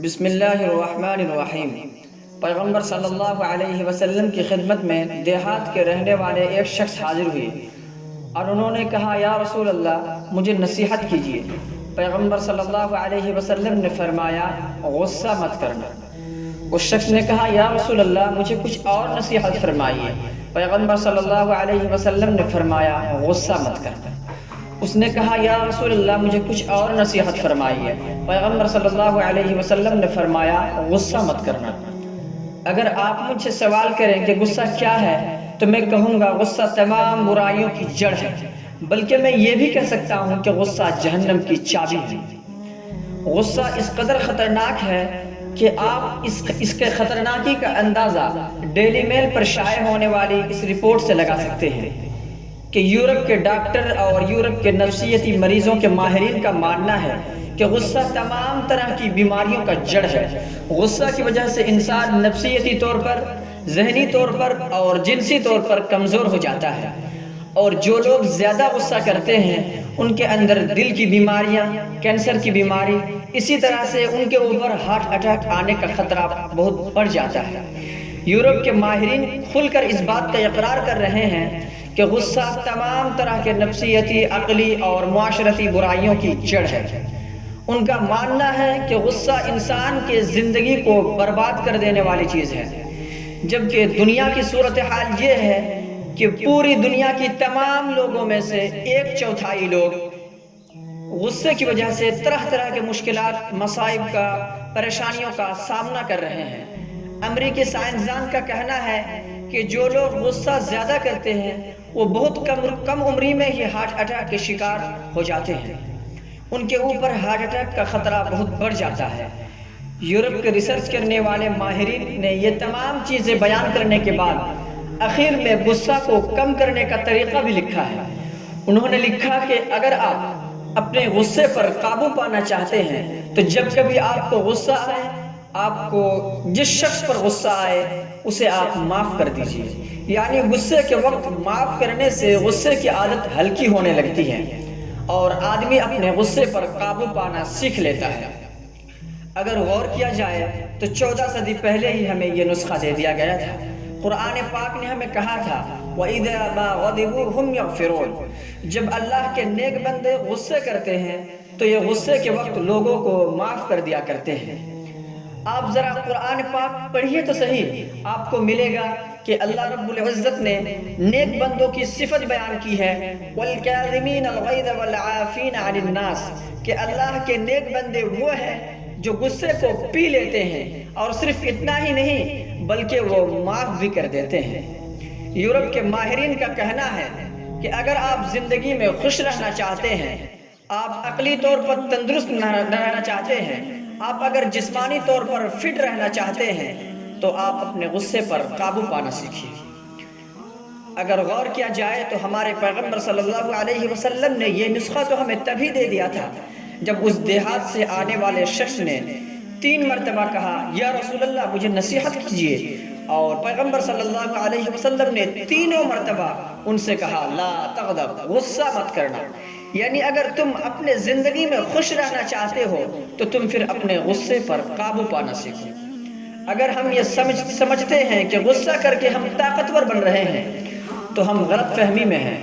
بسم اللہ الرحمن الرحیم۔ پیغمبر صلی اللہ علیہ وسلم کی خدمت میں دیہات کے رہنے والے ایک شخص حاضر ہوئے اور انہوں نے کہا، یا رسول اللہ مجھے نصیحت کیجیے۔ پیغمبر صلی اللہ علیہ وسلم نے فرمایا، غصہ مت کرنا۔ اس شخص نے کہا، یا رسول اللہ مجھے کچھ اور نصیحت فرمائیے۔ پیغمبر صلی اللہ علیہ وسلم نے فرمایا، غصہ مت کرنا۔ اس نے کہا، یا رسول اللہ مجھے کچھ اور نصیحت فرمائیے۔ پیغمبر صلی اللہ علیہ وسلم نے فرمایا، غصہ مت کرنا۔ اگر آپ مجھ سے سوال کریں کہ غصہ کیا ہے تو میں کہوں گا غصہ تمام برائیوں کی جڑ ہے، بلکہ میں یہ بھی کہہ سکتا ہوں کہ غصہ جہنم کی چابی ہے۔ غصہ اس قدر خطرناک ہے کہ آپ اس کے خطرناکی کا اندازہ ڈیلی میل پر شائع ہونے والی اس رپورٹ سے لگا سکتے ہیں کہ یورپ کے ڈاکٹر اور یورپ کے نفسیاتی مریضوں کے ماہرین کا ماننا ہے کہ غصہ تمام طرح کی بیماریوں کا جڑ ہے۔ غصہ کی وجہ سے انسان نفسیاتی طور پر، ذہنی طور پر اور جنسی طور پر کمزور ہو جاتا ہے، اور جو لوگ زیادہ غصہ کرتے ہیں ان کے اندر دل کی بیماریاں، کینسر کی بیماری، اسی طرح سے ان کے اوپر ہارٹ اٹیک آنے کا خطرہ بہت بڑھ جاتا ہے۔ یورپ کے ماہرین کھل کر اس بات کا اقرار کر رہے ہیں کہ غصہ تمام طرح کے نفسیاتی، عقلی اور معاشرتی برائیوں کی جڑ ہے۔ ان کا ماننا ہے کہ غصہ انسان کے زندگی کو برباد کر دینے والی چیز ہے، جبکہ دنیا کی صورتحال یہ ہے کہ پوری دنیا کی تمام لوگوں میں سے 1/4 لوگ غصے کی وجہ سے طرح طرح کے مشکلات، مصائب کا، پریشانیوں کا سامنا کر رہے ہیں۔ امریکی سائنسدان کا کہنا ہے کہ جو لوگ غصہ زیادہ کرتے ہیں وہ بہت کم عمری میں ہی ہارٹ اٹیک کے شکار ہو جاتے ہیں۔ ان کے اوپر ہارٹ اٹیک کا خطرہ بہت بڑھ جاتا ہے۔ یورپ کے ریسرچ کرنے والے ماہرین نے یہ تمام چیزیں بیان کرنے کے بعد آخر میں غصہ کو کم کرنے کا طریقہ بھی لکھا ہے۔ انہوں نے لکھا کہ اگر آپ اپنے غصے پر قابو پانا چاہتے ہیں تو جب کبھی آپ کو غصہ آئے، آپ کو جس شخص پر غصہ آئے اسے آپ معاف کر دیجیے۔ یعنی غصے کے وقت معاف کرنے سے غصے کی عادت ہلکی ہونے لگتی ہے اور آدمی اپنے غصے پر قابو پانا سیکھ لیتا ہے۔ اگر غور کیا جائے تو 14 صدی پہلے ہی ہمیں یہ نسخہ دے دیا گیا تھا۔ قرآن پاک نے ہمیں کہا تھا، وَإِذَا مَا غَضِبُوا هُمْ يَغْفِرُونَ۔ جب اللہ کے نیک بندے غصے کرتے ہیں تو یہ غصے کے وقت لوگوں کو معاف کر دیا کرتے ہیں۔ آپ ذرا قرآن پاک پڑھیے تو صحیح، آپ کو ملے گا کہ اللہ رب العزت نے نیک بندوں کی صفت بیان کی ہے، وَالْكَاظِمِينَ الْغَيْظَ وَالْعَافِينَ عَنِ النَّاسِ، کہ اللہ کے نیک بندے وہ ہیں جو غصے کو پی لیتے ہیں، اور صرف اتنا ہی نہیں بلکہ وہ معاف بھی کر دیتے ہیں۔ یورپ کے ماہرین کا کہنا ہے کہ اگر آپ زندگی میں خوش رہنا چاہتے ہیں، آپ عقلی طور پر تندرست رہنا چاہتے ہیں، آپ اگر جسمانی طور پر فٹ رہنا چاہتے ہیں تو آپ اپنے غصے پر قابو پانا سیکھیے۔ اگر غور کیا جائے تو ہمارے پیغمبر صلی اللہ علیہ وسلم نے یہ نسخہ تو ہمیں تبھی دے دیا تھا جب اس دیہات سے آنے والے شخص نے 3 مرتبہ کہا، یا رسول اللہ مجھے نصیحت کیجیے، اور پیغمبر صلی اللہ علیہ وسلم نے 3 مرتبہ ان سے کہا، لا تغضب، غصہ مت کرنا۔ یعنی اگر تم اپنے زندگی میں خوش رہنا چاہتے ہو تو تم پھر اپنے غصے پر قابو پانا سیکھو۔ اگر ہم یہ سمجھتے ہیں کہ غصہ کر کے ہم طاقتور بن رہے ہیں تو ہم غلط فہمی میں ہیں۔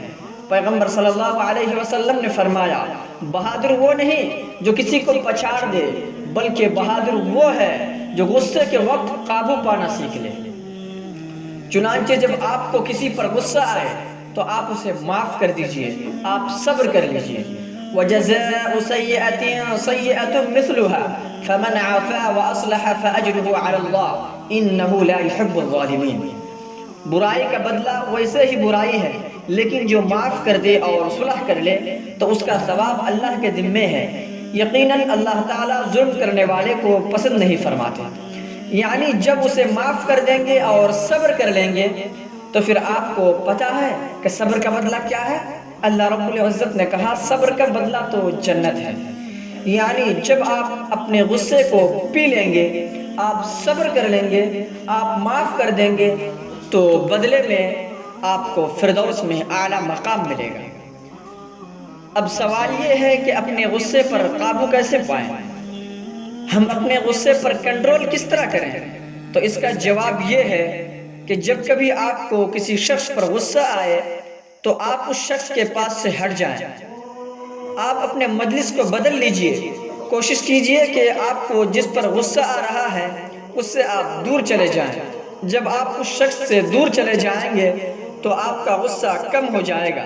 پیغمبر صلی اللہ علیہ وسلم نے فرمایا، بہادر وہ نہیں جو کسی کو پچھاڑ دے، بلکہ بہادر وہ ہے جو غصے کے وقت قابو پانا سیکھ لے۔ چنانچہ جب آپ کو کسی پر غصہ آئے تو آپ اسے معاف کر دیجئے، آپ صبر کر لیجئے۔ وَجَزَاءُ سَيِّئَةٍ سَيِّئَةٌ مِثْلُهَا فَمَنْ عَفَا وَأَصْلَحَ فَأَجْرُهُ عَلَى اللَّهِ إِنَّهُ لَا يُحِبُّ الظَّالِمِينَ۔ برائی کا بدلہ ویسے ہی برائی ہے، لیکن جو معاف کر دے اور صلح کر لے تو اس کا ثواب اللہ کے ذمے ہے۔ یقیناً اللہ تعالیٰ ظلم کرنے والے کو پسند نہیں فرماتے۔ یعنی جب اسے معاف کر دیں گے اور صبر کر لیں گے تو پھر آپ کو پتہ ہے کہ صبر کا بدلہ کیا ہے؟ اللہ رب العزت نے کہا، صبر کا بدلہ تو جنت ہے۔ یعنی جب آپ اپنے غصے کو پی لیں گے، آپ صبر کر لیں گے، آپ معاف کر دیں گے تو بدلے میں آپ کو فردوس میں اعلیٰ مقام ملے گا۔ اب سوال یہ ہے کہ اپنے غصے پر قابو کیسے پائیں؟ ہم اپنے غصے پر کنٹرول کس طرح کریں؟ تو اس کا جواب یہ ہے کہ جب کبھی آپ کو کسی شخص پر غصہ آئے تو آپ اس شخص کے پاس سے ہٹ جائیں۔ آپ اپنے مجلس کو بدل لیجئے، کوشش کیجئے کہ آپ کو جس پر غصہ آ رہا ہے اس سے آپ دور چلے جائیں۔ جب آپ اس شخص سے دور چلے جائیں گے تو آپ کا غصہ کم ہو جائے گا۔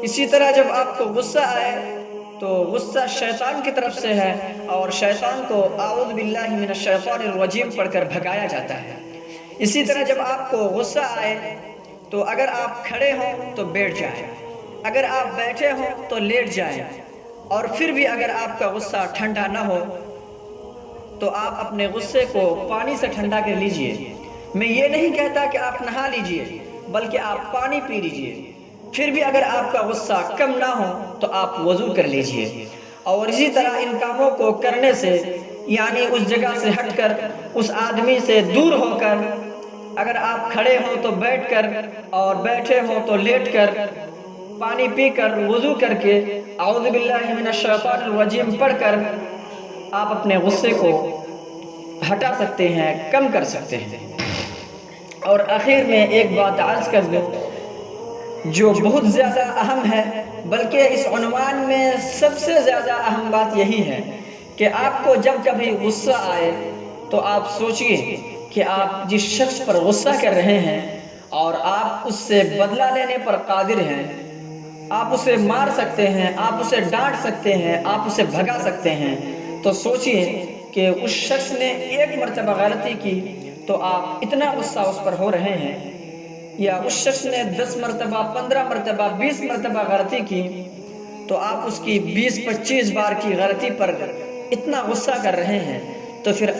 اسی طرح جب آپ کو غصہ آئے تو غصہ شیطان کی طرف سے ہے، اور شیطان کو اعوذ باللہ من الشیطان الرجیم پڑھ کر بھگایا جاتا ہے۔ اسی طرح جب آپ کو غصہ آئے تو اگر آپ کھڑے ہوں تو بیٹھ جائیں، اگر آپ بیٹھے ہوں تو لیٹ جائیں، اور پھر بھی اگر آپ کا غصہ ٹھنڈا نہ ہو تو آپ اپنے غصے کو پانی سے ٹھنڈا کر لیجئے۔ میں یہ نہیں کہتا کہ آپ نہا لیجئے، بلکہ آپ پانی پی لیجئے۔ پھر بھی اگر آپ کا غصہ کم نہ ہو تو آپ وضو کر لیجئے۔ اور اسی طرح ان کاموں کو کرنے سے، یعنی اس جگہ سے ہٹ کر، اس آدمی سے دور ہو کر، اگر آپ کھڑے ہوں تو بیٹھ کر، اور بیٹھے ہوں تو لیٹ کر، پانی پی کر، وضو کر کے، اعوذ باللہ من الشیطان الرجیم پڑھ کر آپ اپنے غصے کو ہٹا سکتے ہیں، کم کر سکتے ہیں۔ اور آخر میں ایک بات عرض کر دوں جو بہت زیادہ اہم ہے، بلکہ اس عنوان میں سب سے زیادہ اہم بات یہی ہے کہ آپ کو جب کبھی غصہ آئے تو آپ سوچئے کہ آپ جس شخص پر غصہ کر رہے ہیں اور آپ اس سے بدلہ لینے پر قادر ہیں، آپ اسے مار سکتے ہیں، آپ اسے ڈانٹ سکتے ہیں، آپ اسے بھگا سکتے ہیں، تو سوچئے کہ اس شخص نے ایک مرتبہ غلطی کی تو آپ اتنا غصہ اس پر ہو رہے ہیں، یا اس شخص نے 10 مرتبہ، 15 مرتبہ، 20 مرتبہ غلطی کی تو آپ اس کی 20-25 بار کی غلطی پر اتنا غصہ کر رہے ہیں، تو پھر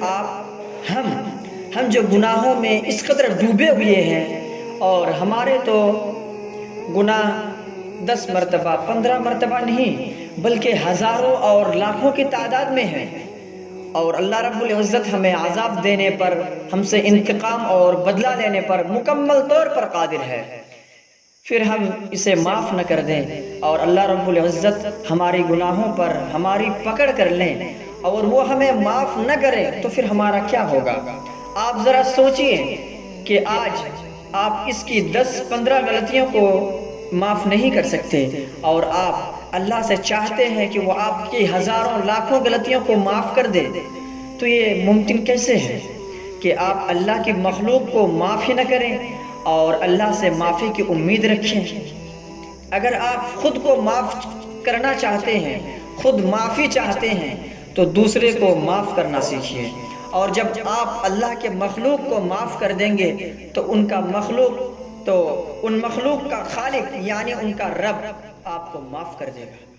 ہم جو گناہوں میں اس قدر ڈوبے ہوئے ہیں، اور ہمارے تو گناہ 10 مرتبہ 15 مرتبہ نہیں بلکہ ہزاروں اور لاکھوں کی تعداد میں ہیں، اور اللہ رب العزت ہمیں عذاب دینے پر، ہم سے انتقام اور بدلہ لینے پر مکمل طور پر قادر ہے۔ پھر ہم اسے معاف نہ کر دیں اور اللہ رب العزت ہماری گناہوں پر ہماری پکڑ کر لیں اور وہ ہمیں معاف نہ کریں تو پھر ہمارا کیا ہوگا؟ آپ ذرا سوچئے کہ آج آپ اس کی 10-15 غلطیوں کو معاف نہیں کر سکتے، اور آپ اللہ سے چاہتے ہیں کہ وہ آپ کی ہزاروں لاکھوں غلطیوں کو معاف کر دے، تو یہ ممکن کیسے ہے کہ آپ اللہ کی مخلوق کو معاف ہی نہ کریں اور اللہ سے معافی کی امید رکھیں؟ اگر آپ خود کو معاف کرنا چاہتے ہیں، خود معافی چاہتے ہیں، تو دوسرے کو معاف کرنا سیکھیے، اور جب آپ اللہ کے مخلوق کو معاف کر دیں گے تو ان مخلوق کا خالق یعنی ان کا رب آپ کو معاف کر دے گا۔